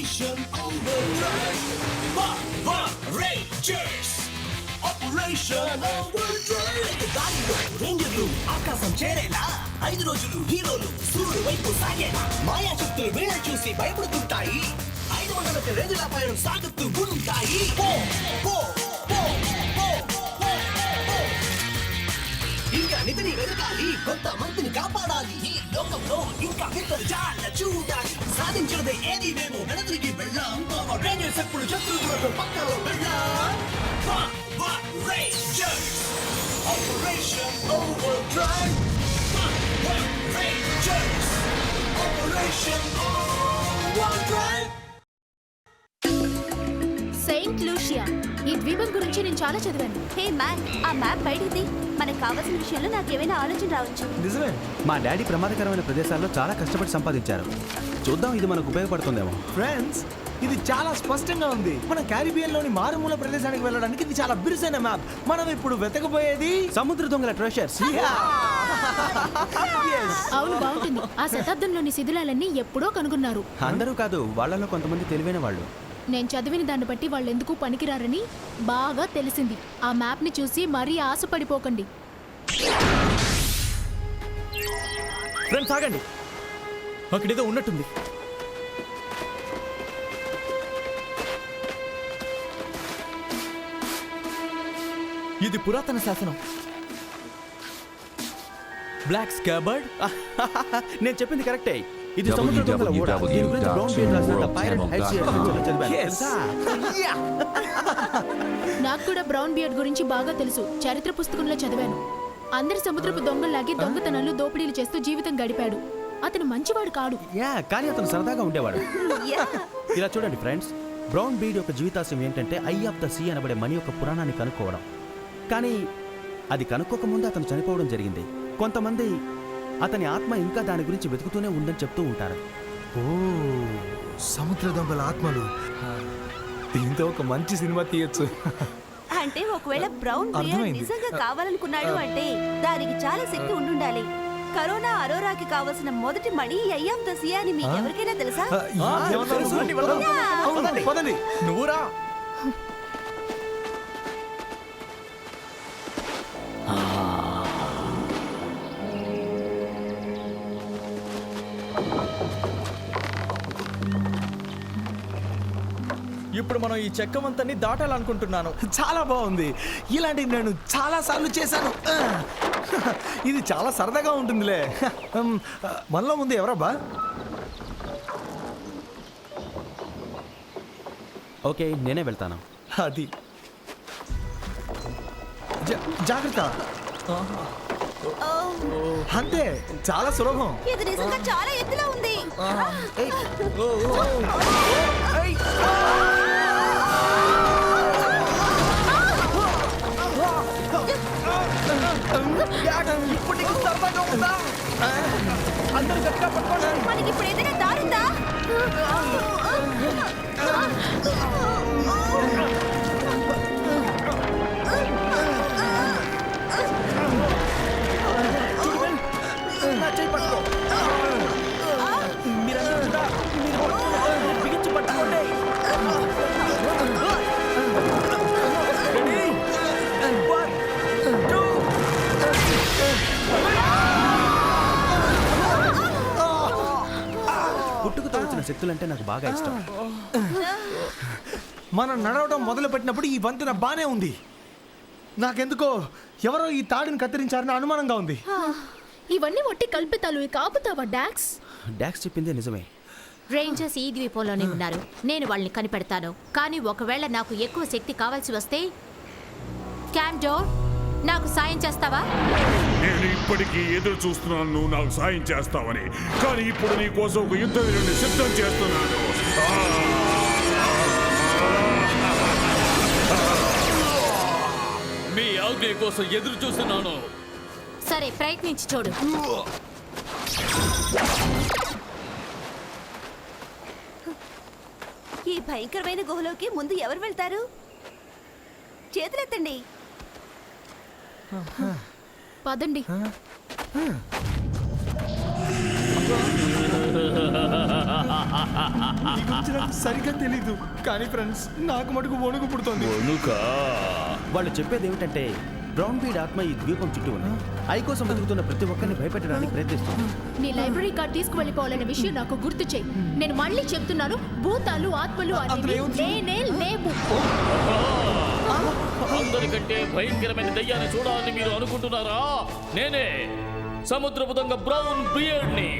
Operation Overdrive. Power Rangers. Operation Overdrive. దానిలో రేంజర్లు ఆకాశం చేరేలా 5 రోజులు హీరోలు సూర్యుడు వైపు సాగేలా మాయా శక్తులు వీళ్ళ చూసి భయపడుతుంటాయి. 500 రేంజ్ల పయనం సాగుతూ ఉంటాయి. ఇంకా నిధిని వెతకాలి, కొంత మందిని కాపాడాలి. ఈ లోకంలో ఇంకా ఇద్దరు చాలా చూడాలి. సాధించినదే ఏది మేము వెనదిరిగి వెళ్ళాం. పవర్ రేంజర్స్ ఎప్పుడు శత్రువులకు పక్కలో వెళ్ళాం. Power Rangers operation overdrive. Power Rangers operation overdrive. Saint Lucia, ఈ ద్వీపం గురించి నేను చాలా చదివాను. హే మ్యాన్, ఆ మ్యాప్ బయటిది. మనకు కావాల్సిన విషయంలో నాకేమైనా ఆలోచన రావచ్చు. నిజమే, మా డాడీ ప్రమాదకరమైన ప్రదేశాల్లో చాలా కష్టపడి సంపాదించారు. చూద్దాం ఇది మనకు ఉపయోగపడుతుందేమో. ఫ్రెండ్స్, ఇది చాలా స్పష్టంగా ఉంది. మన క్యారిబియన్ లోని మారుమూల ప్రదేశానికి వెళ్ళడానికి ఇది చాలా బిరుసైన మ్యాప్. మనం ఇప్పుడు వెతకబోయేది సముద్ర దొంగల ట్రెషర్స్. అవును, బాగుంటుంది. ఆ శతాబ్దంలోని శిథిలాలన్నీ ఎప్పుడో కనుగొన్నారు. అందరూ కాదు, వాళ్ళలో కొంతమంది తెలివైన వాళ్ళు. నేను చదివిన దాన్ని బట్టి వాళ్ళు ఎందుకు పనికిరారని బాగా తెలిసింది. ఆ మ్యాప్ ని చూసి మరీ ఆశపడిపోకండి. ఫ్రెండ్స్ ఆగండి, అక్కడేదో ఉన్నట్టుంది. ఇది పురాతన శాసనం. బ్లాక్ స్కాబర్డ్. నేను చెప్పింది కరెక్టే. ఇది సముద్ర దొంగల ఓడ. దీని గురించి బ్రౌన్ బీర్ రాసిన The Pirate High Seas చదివాను. తెలుసా? నాకు కూడా బ్రౌన్ బియర్డ్ గురించి బాగా తెలుసు. చరిత్ర పుస్తకంలో చదివాను. అందరి సముద్రపు దొంగల్లాగే దొంగతనాలు దోపిడీలు చేస్తూ జీవితం గడిపాడు. అతను మంచివాడు కాడు. కానీ అతను సరదాగా ఉండేవాడు. ఇలా చూడండి ఫ్రెండ్స్, బ్రౌన్ బీడ్ యొక్క జీవితాశయం ఏంటంటే ఐ ఆఫ్ ద సీ అనబడే మనీ యొక్క పురాణాన్ని కనుక్కోవడం. కానీ అది కనుక్కోకముందు అతను చనిపోవడం జరిగింది. కొంతమంది అతని ఆత్మ ఇంకా దాని గురించి వెతుకుతూనే ఉందని చెప్తూ ఉంటారు. ఓ, సముద్ర దొంగల ఆత్మలు. దీంతో ఒక మంచి సినిమా తీయొచ్చు. అంటే ఒకవేళ బ్రౌన్ బియర్ నిజంగా కావాలనుకున్నాడు అంటే దానికి చాలా శక్తి ఉండుండాలి. కరోనా అరోరాకి కావాల్సిన మొదటి మణి ఐ ఆఫ్ ద సీ అని మీకు ఎవరికైనా తెలుసా? నువ్వురా. ఇప్పుడు మనం ఈ చెక్కవంతని దాటాలనుకుంటున్నాను. చాలా బాగుంది. ఇలాంటివి నేను చాలా సార్లు చేశాను. ఇది చాలా సరదాగా ఉంటుందిలే. మనలో ముందు ఎవరబ్బా? ఓకే, నేనే వెళ్తాను. అది జాగ్రత్త. అంతే, చాలా సులభం. ఇది నిజంగా చాలా ఎత్తులో ఉంది. మనకి ఇప్పుడు ఏదైనా దారుందా? పుట్టుకతో వచ్చిన శక్తులంటే నాకు బాగా ఇష్టం. మనం నడవడం మొదలు పెట్టినప్పుడు ఈ వంతెన బానే ఉంది. నాకెందుకో ఎవరో ఈ తాడిని కత్తిరించారని అనుమానంగా ఉంది. ఇవన్నీ వట్టి కల్పితాలు. కాపుతావా డాక్స్? డాక్స్ చెప్పిందే నిజమే. రేంజర్స్ ఈ ద్వీపంలోనే ఉన్నారు. నేను వాళ్ళని కనిపెడతాను. కానీ ఒకవేళ నాకు ఎక్కువ శక్తి కావాల్సి వస్తే క్యాండోర్, నాకు సాయం చేస్తావా? నేను ఇప్పటికీ ఎదురు చూస్తున్నాను నువ్వు నాకు సాయం చేస్తావని. కానీ ఇప్పుడు నీ కోసం ఒక యుద్ధ వీరుని సిద్ధం చేస్తున్నాను. మీ ఆజ్ఞ కోసం ఎదురు చూస్తున్నాను. సరే, ప్రయత్నించి చూడు. ఈ భయంకరమైన గుహలోకి ముందు ఎవరు వెళ్తారు? చేతులెత్తండి. పదండి. ఈ గురించి నాకు సరిగ్గా తెలీదు కానీ ఫ్రెండ్స్ నాకు మటుకు వణుకు పుడుతోంది. వణుకా? వాళ్ళు చెప్పేది ఏమిటంటే బ్రౌన్ బీడ్ ఆత్మ ఈ ద్వీపం చుట్టూ ఉంది. ఐ కోసం బతుకుతున్న ప్రతి ఒక్కరిని భయపెట్టడానికి ప్రయత్నిస్తుంది. నీ లైబ్రరీ కార్డ్ తీసుకువెళ్ళిపోవాలనే విషయం నాకు గుర్తు చేయి. నేను మళ్ళీ చెప్తున్నాను, భూతాలు ఆత్మలు అనేవి లేనే లేవు. అందరికంటే భయంకరమైన దయ్యాన్ని చూడాలని మీరు అనుకుంటున్నారా? నేనే సముద్రపు దొంగ బ్రౌన్ బియర్డ్ని.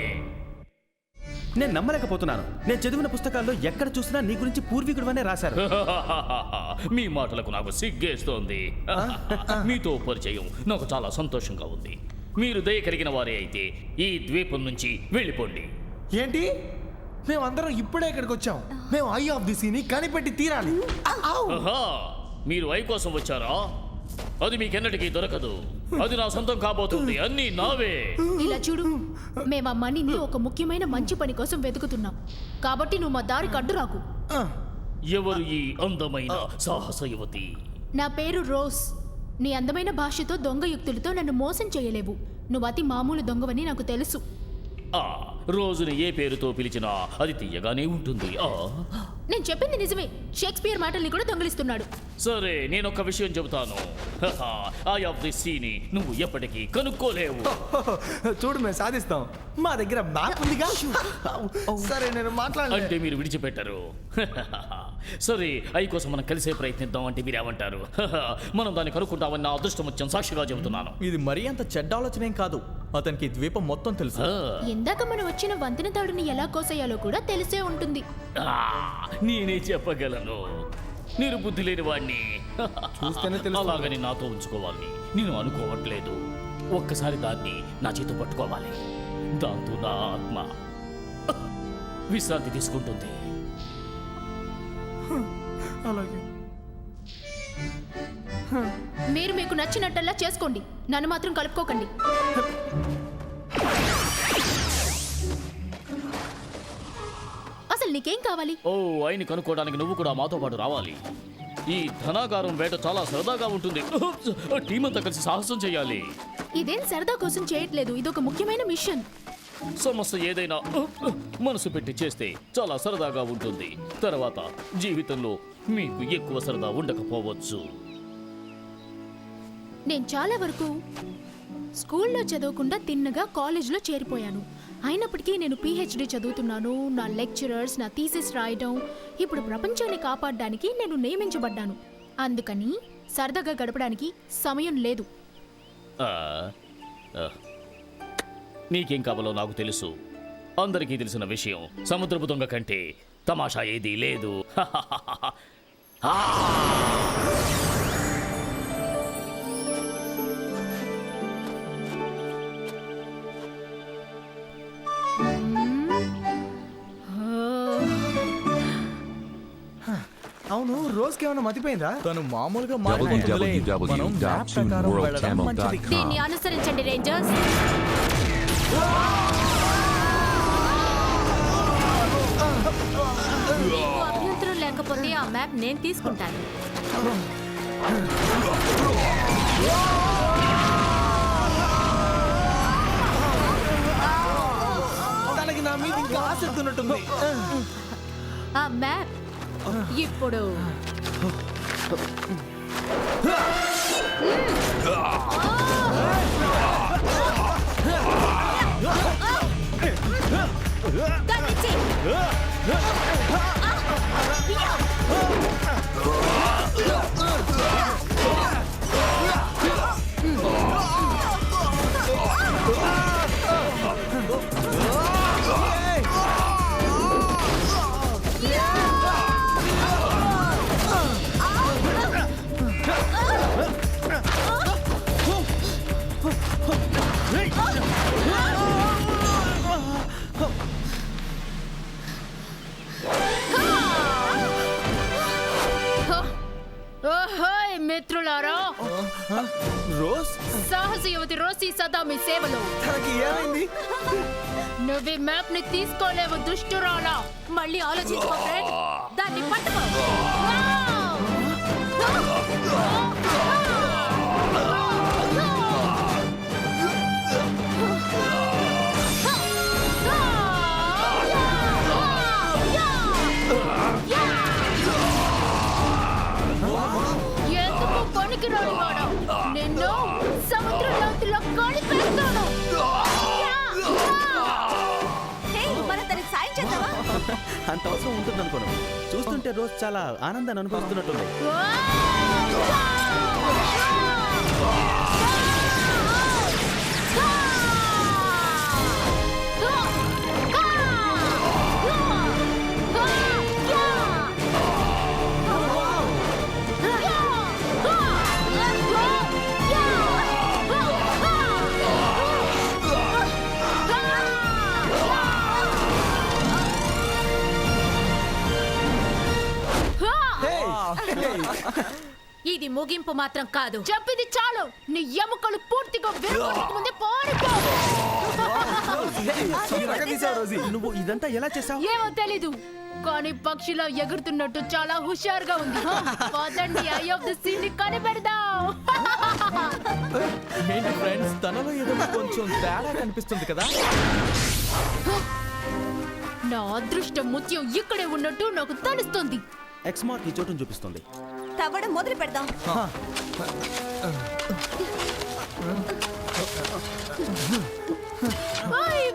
నేను నమ్మలేకపోతున్నాను. నేను చదివిన పుస్తకాల్లో ఎక్కడ చూసినా నీ గురించి పూర్వీకుడు రాశారు. మీ మాటలకు నాకు సిగ్గేస్తోంది. మీతో పరిచయం నాకు చాలా సంతోషంగా ఉంది. మీరు దయ కలిగిన వారే అయితే ఈ ద్వీపం నుంచి వెళ్ళిపోండి. ఏంటి మేమందరం ఇప్పుడే ఇక్కడికి వచ్చాం. మేము ఐ ఆఫ్ ది సీని కనిపెట్టి తీరాలి. ఆహా, మీరు ఐ కోసం వచ్చారా? అది మీకెన్నటికీ దొరకదు. అది నా సొంతం కాబోతుంది. అన్నీ నావే. ఇలా చూడు, మేము ఆ మనీని ఒక ముఖ్యమైన మంచి పని కోసం వెతుకుతున్నాం. కాబట్టి నువ్వు మా దారికి అడ్డు రాకు. ఎవరు ఈ అందమైన సాహస యువతి? నా పేరు రోజ్. నీ అందమైన భాషతో దొంగ యుక్తులతో నన్ను మోసం చేయలేవు. నువ్వు అతి మామూలు దొంగవని నాకు తెలుసు. ఆ రోజుని ఏ పేరుతో పిలిచినా అది తీయగానే ఉంటుంది. నేను చెప్పింది నిజమే. షేక్స్పియర్ మాటల్ని కూడా దొంగిలిస్తున్నాడు. సరే, నేను ఒక విషయం చెబుతాను. ఐ ఆఫ్ ది సీని నువ్వు ఎప్పటికీ కనుక్కోలేవు. చూడు మేము సాధిస్తాం. మా దగ్గర మ్యాప్ ఉందిగా. సరే నేను మాట్లాడలే. అంటే మీరు విడిచిపెట్టరు. సరే, ఐ కోసం మనం కలిసే ప్రయత్నిద్దాం అంటే మీరేమంటారు? మనం దాన్ని కనుక్కుంటామని నా అదృష్టం వచ్చాం సాక్షిగా చెబుతున్నాను. ఇది మరీ అంత చెడ్డ ఆలోచన ఏం కాదు. అతనికి ద్వీపం మొత్తం తెలుసు. ఇందాక మనం వచ్చిన వంతెన తాడుని ఎలా కోసేయాలో కూడా తెలిసే ఉంటుంది. నేనే చెప్పగలను. మీరు బుద్ధి లేని వాడిని. చూస్తేనే తెలుస్తుంది. అలాగని నాతో ఉంచుకోవాలి నేను అనుకోవట్లేదు. ఒక్కసారి దాన్ని నా చేతి పట్టుకోవాలి. దాంతో నా ఆత్మ విశ్రాంతి తీసుకుంటుంది. అలాగే మీరు మీకు నచ్చినట్టల్లా చేసుకోండి. నన్ను మాత్రం కలుపుకోకండి. అసలు నీకేం కావాలి? ఓ, ఆయన్ని కనుక్కోవడానికి నువ్వు కూడా మాతో పాటు రావాలి. ఈ ధనాగారం వేట చాలా సరదాగా ఉంటుంది. టీం అంతా కలిసి సాహసం చేయాలి. ఇదేం సరదా కోసం చేయట్లేదు. ఇదొక ముఖ్యమైన మిషన్. సమస్య ఏదైనా మనసు పెట్టి చేస్తే చాలా సరదాగా ఉంటుంది. తర్వాత జీవితంలో మీకు ఎక్కువ సరదా ఉండకపోవచ్చు. నేను చాలా వరకు స్కూల్లో చదవకుండా తిన్నగా కాలేజ్లో చేరిపోయాను. అయినప్పటికీ నేను పిహెచ్డి చదువుతున్నాను. నా లెక్చరర్స్ నా థీసిస్ రాయడం, ఇప్పుడు ప్రపంచాన్ని కాపాడడానికి నేను నియమించబడ్డాను. అందుకని సరదాగా గడపడానికి సమయం లేదు. ఆ, ఆ. నీకేం కావాలో నాకు తెలుసు. అందరికీ తెలిసిన విషయం, సముద్రపు దొంగ కంటే తమాషా ఏదీ లేదు. అవును, రోజుకి ఏమైనా మతిపోయిందా? తను మామూలుగా దీన్ని అనుసరించండి రేంజర్స్. మీకు అభ్యంతరం లేకపోతే ఆ మ్యాప్ నేను తీసుకుంటాను. తనకి నా మీద ఇంకా ఆసక్తి ఉన్నట్టుంది. ఆ మ్యాప్ ఇప్పుడు మిత్రులారా, రోజ్ సాహస యువతి రోసి సదా మీ సేవలో. తనకి ఏమైంది? నువ్వు మ్యాప్ ని తీసుకోలేవు దుష్టురాలా. మళ్ళీ ఆలోచించుకో ఫ్రెండ్. దాన్ని పట్టుకో. పనికిరానివాడా నిన్ను సముద్ర లోతులో కలిపేస్తాను. హే, మనం తనకి సాయం చేద్దామా? అంత అవసరం ఉంటుంది అనుకోను. చూస్తుంటే రోజు చాలా ఆనందాన్ని అనుభవిస్తున్నట్టుంది. ఇది ముగింపు మాత్రం కాదు. చెప్పింది చాలు. నీ ఎముకలు పూర్తిగా విరగొట్టక ముందే పారిపో. నువ్వు ఇదంతా ఎలా చేసావు? ఏమో తెలీదు, కానీ పక్షిలో ఎగురుతున్నట్టు చాలా హుషారుగా ఉంది. పదండి, ఐ ఆఫ్ ది సీ ని కనిపెడదాం. ఏంటి ఫ్రెండ్స్, తనలో ఏదో కొంచెం తేడా కనిపిస్తుంది కదా? నా అదృష్ట ముత్యం ఇక్కడే ఉన్నట్టు నాకు తెలుస్తుంది. ఎక్స్ మార్క్ ఈ చోటును చూపిస్తుంది. తవ్వడం మొదలు పెడదాం.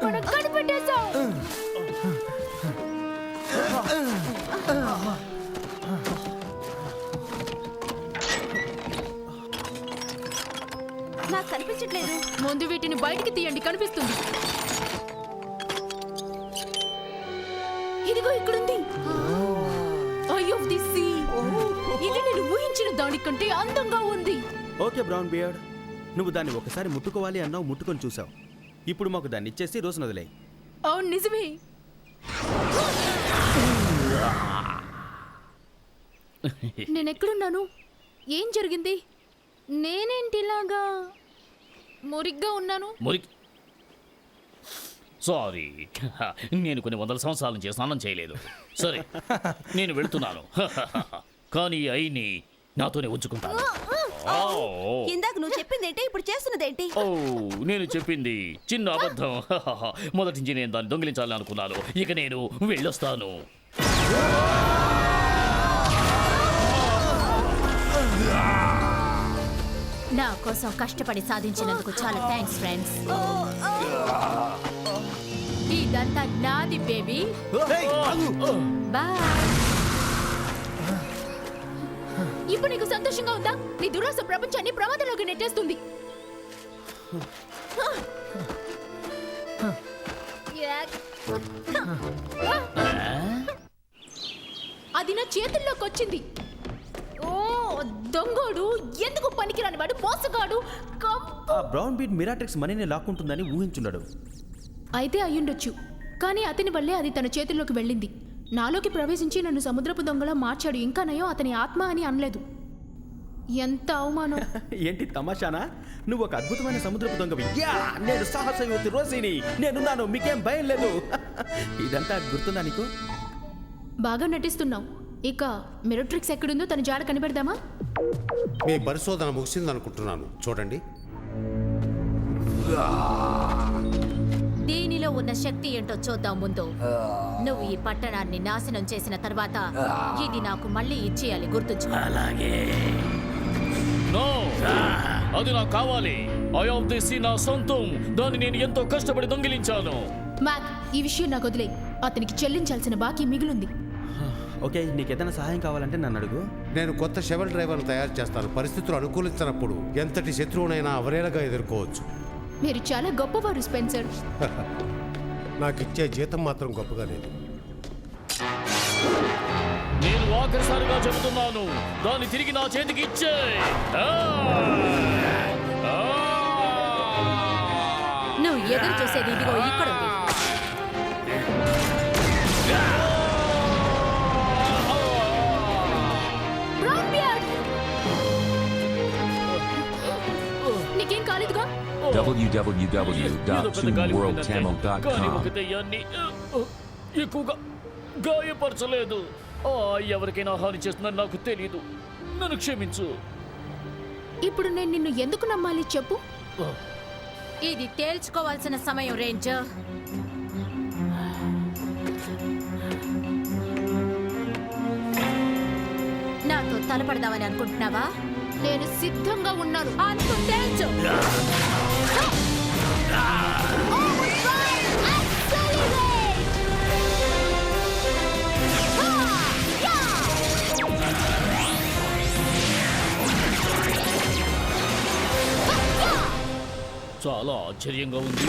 మనం కనిపెట్టేశాం. నాకు కనిపించట్లేదు. ముందు వీటిని బయటికి తీయండి, కనిపిస్తుంది. ఇదిగో ఇక్కడుంది. Eye of the sea. ఇది నేను ఊహించిన దానికంటే అందంగా ఉంది. ఓకే బ్రౌన్ బియర్డ్, నువ్వు దాన్ని ఒకసారి ముట్టుకోవాలి అన్నావు, ముట్టుకొని చూసావు. ఇప్పుడు మాకు దాన్ని ఇచ్చేసి రోజు వదిలే. అవును, నిజమే. నేను ఎక్కడున్నాను? ఏం జరిగింది? నేనేంటిలాగా మురిగ్గా ఉన్నాను? సారీ, నేను కొన్ని వందల సంవత్సరాల నుంచి స్నానం చేయలేదు. సరే, నేను వెళ్తున్నాను. కానీ అయిని నాతోనే ఉంచుకుంటాను. ఇందాక నువ్వు చెప్పిందేంటి, ఇప్పుడు చేస్తున్నదేంటి? ఓ, నేను చెప్పింది చిన్న అబద్ధం. మొదటి నుంచి నేను దాన్ని దొంగిలించాలని అనుకున్నాను. ఇక నేను వెళ్ళొస్తాను. నా కోసం కష్టపడి సాధించినందుకు చాలా థ్యాంక్స్ ఫ్రెండ్స్. ఇదంతా నాది బేబీ. బాయ్. ఇప్పుడు నీకు సంతోషంగా ఉందా? నీ దురాశ ప్రపంచాన్ని ప్రమాదంలోకి నెట్టేస్తుంది. అది నా చేతుల్లోకి వచ్చింది. ఓ దొంగోడు, ఎందుకు పనికిరాని వాడు, మోసగాడు. ఆ బ్రౌన్ బీడ్ మిరాట్రిక్స్ మనీని లాక్కుంటుందని ఊహించున్నాడు. అయితే అయ్యుండొచ్చు, కానీ అతని వల్లే అది తన చేతుల్లోకి వెళ్ళింది. నాలోకి ప్రవేశించి నన్ను సముద్రపు దొంగలా మార్చాడు. ఇంకా నయం అతని ఆత్మ అని అనలేదు. ఎంత అవమానం. ఏంటి తమాషానా? నువ్వు ఒక అద్భుతమైన సముద్రపు దొంగవి. యా, నేను సాహస యువతి రోసిని. నేనున్నాను, మీకేం భయం లేదు. ఇదంతా గుర్తుందా నీకు? బాగా నటిస్తున్నావు. ఇక మిరట్రిక్స్ ఎక్కడుందో తన జాడ కనిపెడదామా? మీ పరిశోధన ముగిసిందనుకుంటున్నాను. చూడండి, దీనిలో ఉన్న శక్తి ఏంటో చూద్దాం ముందు. నువ్వు ఈ పట్టణాన్ని నాశనం చేసిన తర్వాత ఇది నాకు మళ్ళీ ఇచ్చేయాలి, గుర్తుంచుకో. అలాగే. నో, అది నాకు కావాలి. ఐ ఆఫ్ ది సీ నా సొంతం. దాన్ని నేను ఎంతో కష్టపడి దొంగిలించాను. మ్యాక్, ఈ విషయం నాకు వదిలే. అతనికి చెల్లించాల్సిన బాకీ మిగిలింది. ఓకే, నీకేదైనా సహాయం కావాలంటే నన్ను అడుగు. నేను కొత్త షెవెల్ డ్రైవర్ను తయారు చేస్తాను. పరిస్థితులు అనుకూలించినప్పుడు ఎంతటి శత్రువునైనా అవరేళగా ఎదుర్కోవచ్చు. మీరు చాలా గొప్పవారు స్పెన్సర్. నాకు ఇచ్చే జీతం మాత్రం గొప్పగా లేదు. నేను ఆఖరిసారిగా చెబుతున్నాను, దాన్ని తిరిగి నా చేతికి ఇచ్చే. నువ్వు ఎదురు చూసేది ఇదిగో ఇక్కడ ఉంది. నీకేం కాలేదుగా? కానీ ఒక దెయ్యాన్ని ఎక్కువగా గాయపరచలేదు. ఎవరికైనా హాని చేస్తుందని నాకు తెలియదు. నన్ను క్షమించు. ఇప్పుడు నేను నిన్ను ఎందుకు నమ్మాలి చెప్పు? ఇది తేల్చుకోవాల్సిన సమయం రేంజర్. నాతో తలపడదామని అనుకుంటున్నావా? నేను సిద్ధంగా ఉన్నాను అంటూ తేల్చు. చాలా ఆశ్చర్యంగా ఉంది.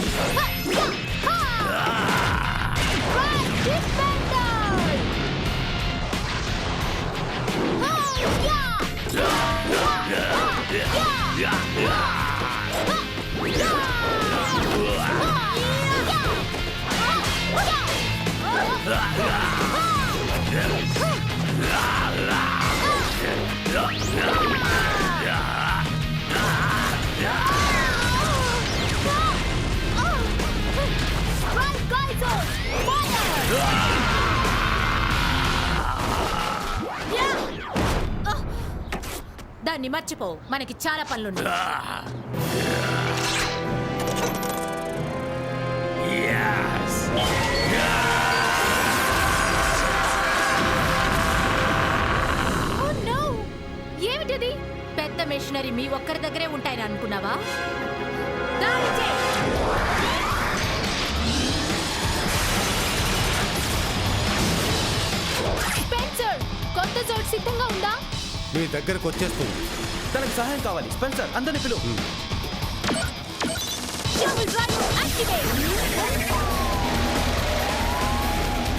దాన్ని మర్చిపో, మనకి చాలా పనులున్నాయి. Oh no! ఏమిటిది? పెద్ద మెషినరీ మీ ఒక్కరి దగ్గరే ఉంటాయని అనుకున్నావా? దాడి చేయి. స్పెన్సర్, కొత్త జోడ్ సిద్ధంగా ఉందా? మీ దగ్గరకు వచ్చేస్తుంది. తనకి సహాయం కావాలి. స్పెన్సర్, అందరిని పిలువు. Shovel driver activate.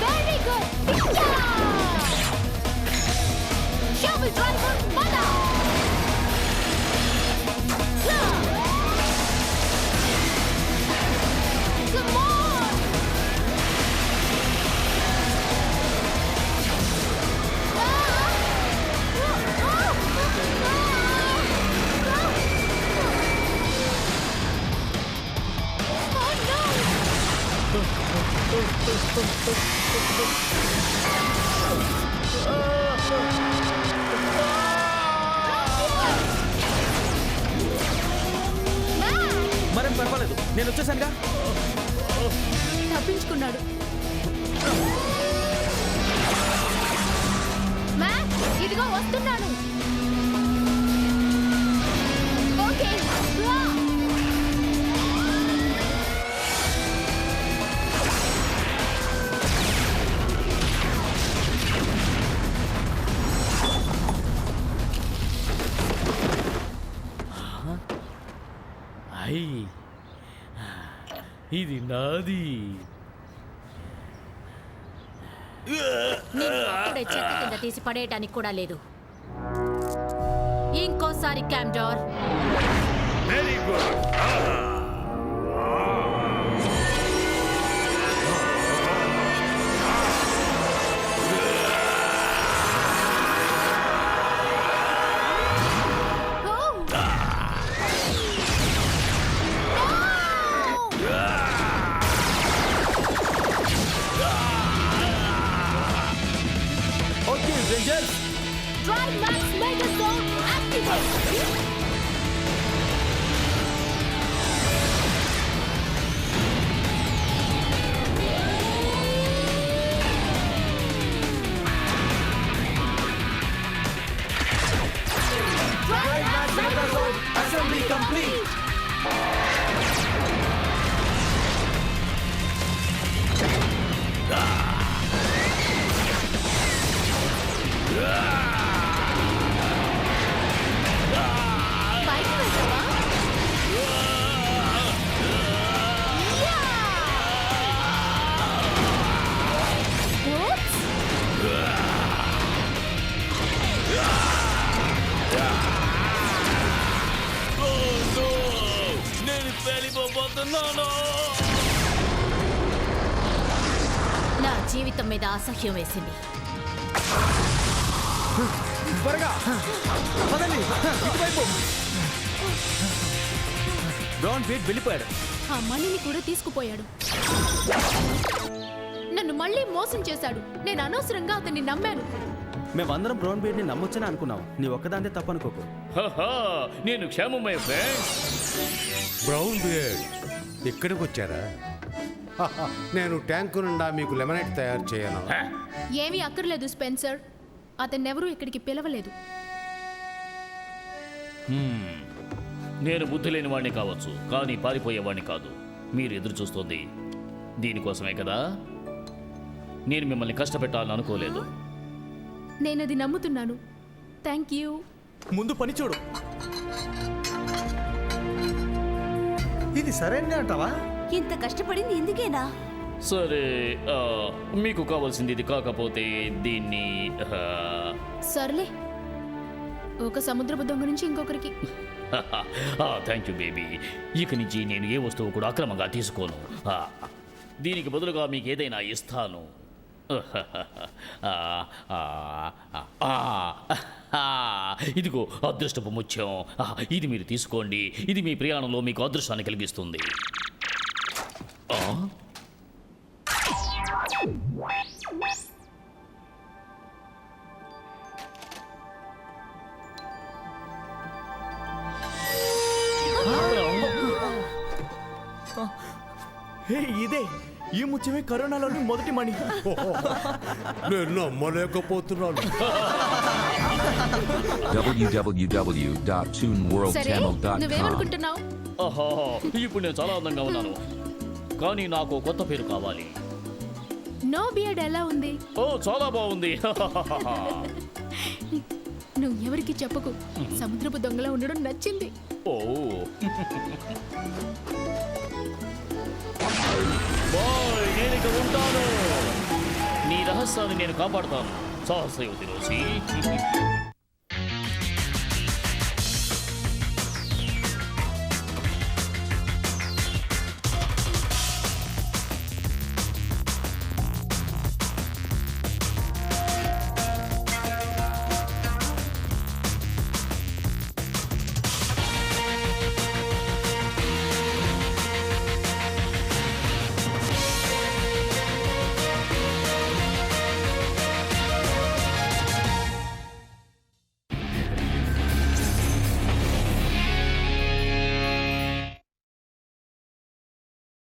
Very good. Shovel driver mother. Come on. మరేం పర్వాలేదు, నేను వచ్చేసానుగా. తప్పించుకున్నాడు. మ్యాక్, ఇదిగో వస్తున్నాను. ఓకే, రా. ఐ, ఇది నాది. నేను అప్పుడే చెత్త కింద తీసి పడేయటానికి కూడా లేదు. ఇంకోసారి క్యామ్డోర్. Very good. Okay rangers, Drive Max Mega Zone activate. Drive Max Mega Zone assembly complete. బయటికి వెళ్తావా? Oops. నేను వెళ్ళిపోతున్నాను. నా జీవితం మీద అసహ్యం వేసింది. త్వరగా పదండి, ఇటువైపు. బ్రౌన్ బీట్ వెళ్ళిపోయాడు. ఆ మనీని కూడా తీసుకుపోయాడు. నన్ను మళ్ళీ మోసం చేశాడు. నేను అనవసరంగా అతన్ని నమ్మాను. మేమందరం బ్రౌన్ బీట్ ని నమ్మొచ్చని అనుకున్నాం. నీ ఒక్కదాంతే తప్పనుకోకు. హహా, నేను క్షేమమై ఫ్రెండ్స్. బ్రౌన్ బియర్డ్ ఇక్కడికి వచ్చారా? నేను ట్యాంకు నిండా మీకు లెమనేట్ తయారు చేయను. ఏమీ అక్కర్లేదు స్పెన్సర్. అతన్నెవరూ ఇక్కడికి పిలవలేదు. నేను బుద్ధి లేని వాడిని కావచ్చు, కానీ పారిపోయేవాడిని కాదు. మీరు ఎదురు చూస్తోంది దీనికోసమే కదా. నేను మిమ్మల్ని కష్టపెట్టాలని అనుకోలేదు. నేనది నమ్ముతున్నాను. Thank you. ముందు పని చూడు. ఇది సరైన అంటావా? ఇంత కష్టపడింది ఎందుకేనా? సరే, మీకు కావాల్సింది ఇది కాకపోతే దీన్ని సర్లే, ఒక సముద్రపు దొంగ నుంచి ఇంకొకరికి. Thank you baby. ఇక నుంచి నేను ఏ వస్తువు కూడా అక్రమంగా తీసుకోను. దీనికి బదులుగా మీకు ఏదైనా ఇస్తాను. ఇదిగో అదృష్టపు ముత్యం. ఇది మీరు తీసుకోండి. ఇది మీ ప్రయాణంలో మీకు అదృష్టాన్ని కలిగిస్తుంది. హే, ఇదే ఈ ముత్యమే కరోనాలోని మొదటి మణి. నేను నమ్మలేకపోతున్నాను. సరే, www.tuneworldtamil.com నువ్వేమనుకుంటున్నావు? ఆహా, ఇప్పుడు నేను చాలా అందంగా ఉన్నాను, కానీ నాకు కొత్త పేరు కావాలి. నో బియర్డ్ ఎలా ఉంది? ఓ, చాలా బాగుంది. నువ్వు ఎవరికి చెప్పకు. సముద్రపు దొంగలా ఉండడం నచ్చింది. ఓ బాయ్, నేను ఇక ఉంటాను. నీ రహస్యాన్ని నేను కాపాడుతాను, సాహసయుతి రోజీ.